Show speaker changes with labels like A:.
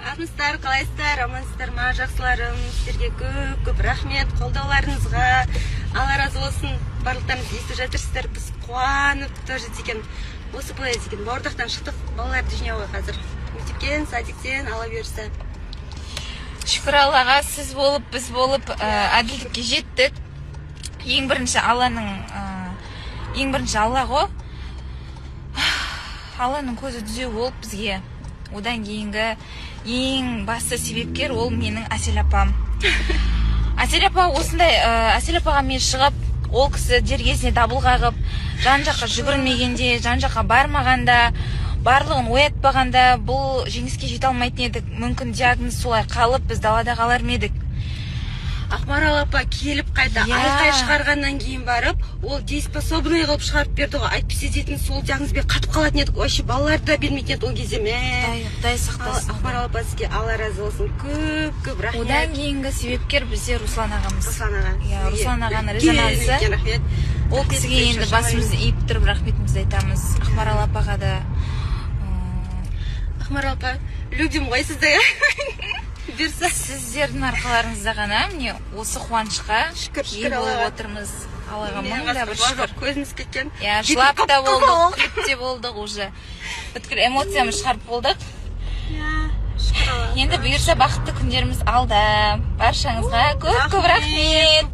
A: Армысыздар, қалайсыздар, амансыздар ма, жақсыларым. Сіздерге көп рахмет қолдауларыңызға. Алла разы болсын. Барлықтарыңыз естіп жатырсыздар. Біз қуанып тоже деген осы былай деген бауырдақтан шықтық. Балаларды жинауға қазір мектептен, садиктен ала берсе.
B: Шүкір Аллаға, сіз болып, біз болып әділдікке жеттік. Ең бірінші Алла ғой. Алланың көзі түзеу болып бізге. Одан кейінгі ең басты себепкер ол менің Әсел апам. Әсел апа осындай, Әсел апаға мен шығып, ол кісі дер кезінде дабыл қағып, жан жаққа жүгірмегенде, жан жаққа бармағанда, барлығын оятпағанда бұл жеңіске жете алмайтын едік. Мүмкін диагноз солай қалып, біз далада қалар ма едік.
A: Ақмарал апа келіп қайта айқай шығарғаннан кейін барып, ол дееспособный қылып шығарып берді ғой. Әйтпесе дейтін сол диагнозбен қатып қалатын едік. Вообще балаларды да бермейтін еді ол кезде.
B: Құдай сақтасын.
A: Ақмарал апа сізге Алла разы болсын. Көп рахмет.
B: Одан кейінгі себепкер бізде Руслан ағамыз.
A: Руслан аға.
B: Иә, Руслан ағаның резонансы. Ол кісіге енді басымызды иіп тұрып рахметімізді айтамыз. Ақмарал апаға да.
A: Ақмарал апа, любим ғой сізді.
B: Сіздердің арқаларыңызда ғана міне осы қуанышқа ие болып отырмыз. Аллаға мың да бір шүкір.
A: Көзіміз кеткен.
B: Жылап та болдық, күліп те болдық уже. Бүткіл эмоциямыз шығарып болдық. Енді бұйырса бақытты күндеріміз алда. Баршаңызға көп рахмет.